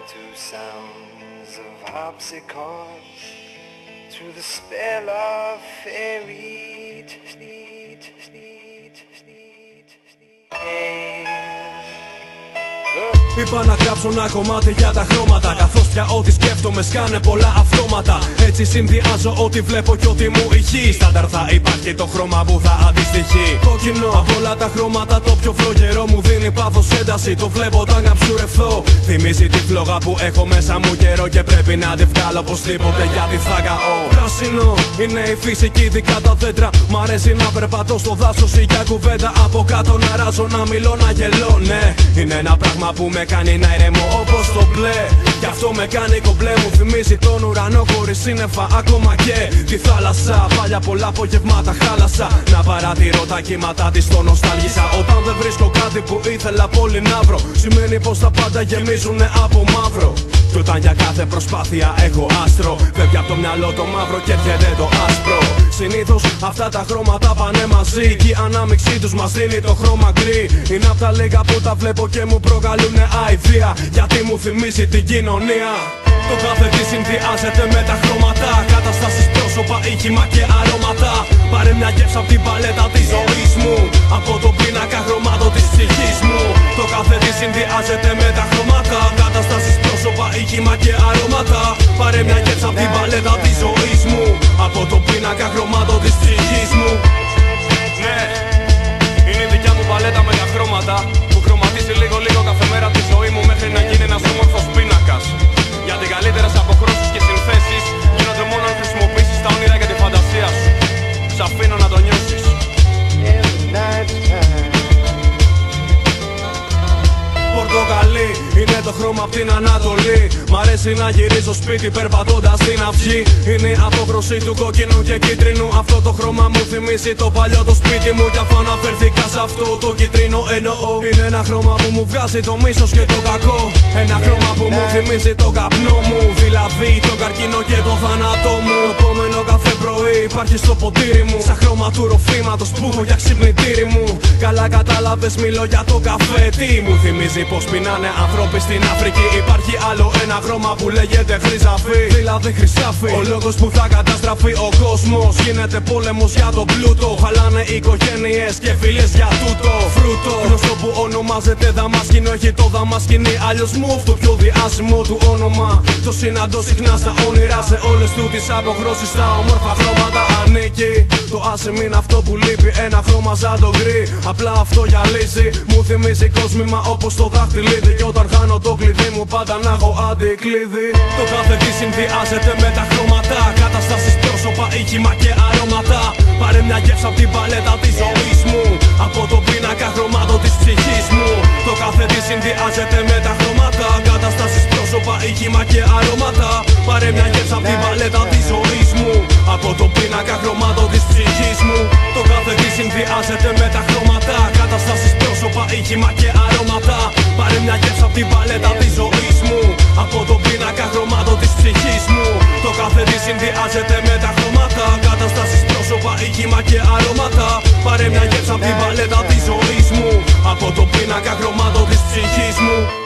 to sounds of harpsichords, to the spell of fairy Είπα να γράψω ένα κομμάτι για τα χρώματα, καθώς πια ό,τι σκέφτομαι σκάνε πολλά αυτόματα. Έτσι συνδυάζω ό,τι βλέπω κι ό,τι μου ηχεί. Στάνταρ θα υπάρχει το χρώμα που θα αντιστοιχεί. Κόκκινο από όλα τα χρώματα, το πιο φλογερό μου δίνει πάθος ένταση. Το βλέπω όταν καψουρευθώ. Θυμίζει τη φλόγα που έχω μέσα μου καιρό και πρέπει να τη βγάλω οπωσδήποτε γιατί θα καώ. Πράσινο είναι η φυσική, ειδικά τα δέντρα. Μ' αρέσει να περπατώ στο δάσος ή για κουβέντα. Από κάτω να ράζω, να μιλώ, να γελώ. Ναι, είναι ένα πράγμα που με κάνει να ηρεμώ όπως το μπλε. Γι' αυτό με κάνει κομπλέ, μου θυμίζει τον ουρανό χωρίς σύννεφα, ακόμα και τη θάλασσα. Πάλια πολλά απογευμάτα χάλασα, να παρατηρώ τα κύματα της, το νοστάλγησα. Όταν δεν βρίσκω κάτι που ήθελα πολύ να βρω, σημαίνει πως τα πάντα γεμίζουνε από μαύρο. Κι όταν για κάθε προσπάθεια έχω άστρο, φεύγει από το μυαλό το μαύρο και έρχεται το άσπρο. Συνήθως αυτά τα χρώματα πάνε μαζί κι η ανάμειξή τους μας δίνει το χρώμα γκρι. Είναι απ' τα λίγα που τα βλέπω και μου προκαλούνε αηδία, γιατί μου θυμίζει την κοινωνία. Το κάθε τι συνδυάζεται με τα χρώματα, καταστάσεις, πρόσωπα, ήχημα και αρώματα. Πάρε μια γεύση απ' την παλέτα της ζωής μου, από το πίνακα χρωμάτων της ψυχής μου. Το κάθε τι συνδυάζεται με τα χρώματα, καταστάσεις, πρόσωπα, ήχημα και αρώματα. Πάρε μια γεύση απ' την παλέτα της ζωής μου, από το πίνακα χρωμάτων της ψυχής μου. Ναι, είναι η δικιά μου παλέτα με τα χρώματα, που χρωματίζει λίγο κάθε μέρα τη ζωή μου μέχρι να γίνει ένας όμορφος πίνακας. Γιατί καλύτερες αποχρώσεις και συνθέσεις γίνονται μόνο αν χρησιμοποιήσεις τα όνειρα και τη φαντασία σου. Σ' αφήνω να το νιώσεις. Πορτοκαλί είναι το χρώμα απ' την Ανατολή. Μ' αρέσει να γυρίζω σπίτι περπατώντας στην αυγή. Είναι η απόχρωση του κόκκινου και κίτρινου. Αυτό το χρώμα μου θυμίζει το παλιό το σπίτι μου. Κι αφού αναφερθήκα σε αυτό το κίτρινο εννοώ. Είναι ένα χρώμα που μου βγάζει το μίσος και το κακό. Ένα χρώμα που μου θυμίζει το καπνό μου, δηλαδή το καρκίνο και το θάνατό μου. Το επόμενο κάθε πρωί υπάρχει στο ποτήρι μου, σαν χρώμα του ροφήματος που έχω για ξυπνητήρι μου. Καλά κατάλαβες, μιλώ για το καφέ. Τι μου θυμίζει πως πεινάνε άνθρωποι στην Αφρική. Υπάρχει άλλο ένα χρώμα που λέγεται χρυσαφί, δηλαδή χρυσάφι. Ο λόγος που θα καταστραφεί ο κόσμος, γίνεται πόλεμος για το πλούτο. Χαλάνε οικογένειες και φίλες για τούτο φρούτο. Γνωστό που ονομάζεται Δαμάσκηνο, έχει το Δαμάσκηνι αλλιώς move, το πιο διάσημο του όνομα. Το συναντώ συχνά στα όνειρα, σε όλες του τις αποχρώσεις, στα όμορφα χρώματα ανήκει. Το άσημ είναι αυτό που λείπει, ένα χρώμα σαν το γκρι, απλά αυτό γυαλίζει. Μου θυμίζει κόσμημα όπως το δάχτυλίδι, κι όταν χάνω το κλειδί μου πάντα να έχω αντικλείδι. Το κάθε τι συνδυάζεται με τα χρώματα, καταστάσεις, πρόσωπα, ήχημα και αρώματα. Πάρε μια γεύση απ' την παλέτα της ζωής μου, από το πίνακα χρωμάτων της ψυχής μου. Το κάθε τι συνδυάζεται με τα χρώματα, καταστάσεις, πρόσωπα, ήχημα και αρώματα. Πάρε μια γεύση απ' την παλέτα της ζωής μου, από το πίνακα χρωμάτων της ψυχής μου. Το κάθε τι συνδυάζεται με τα χρώματα, καταστάσεις, πρόσωπα, ήχημα και αρώματα. Πάρε μια γεύση απ' την παλέτα της ζωής μου, από το πίνακα χρωμάτων της ψυχής μου. Το κάθε τι συνδυάζεται με τα χρώματα, καταστάσεις, πρόσωπα, ήχημα και αρώματα. Πάρε μια γεύση απ' την παλέτα της ζωής μου, από το πίνακα χρωμάτων της ψυχής μου.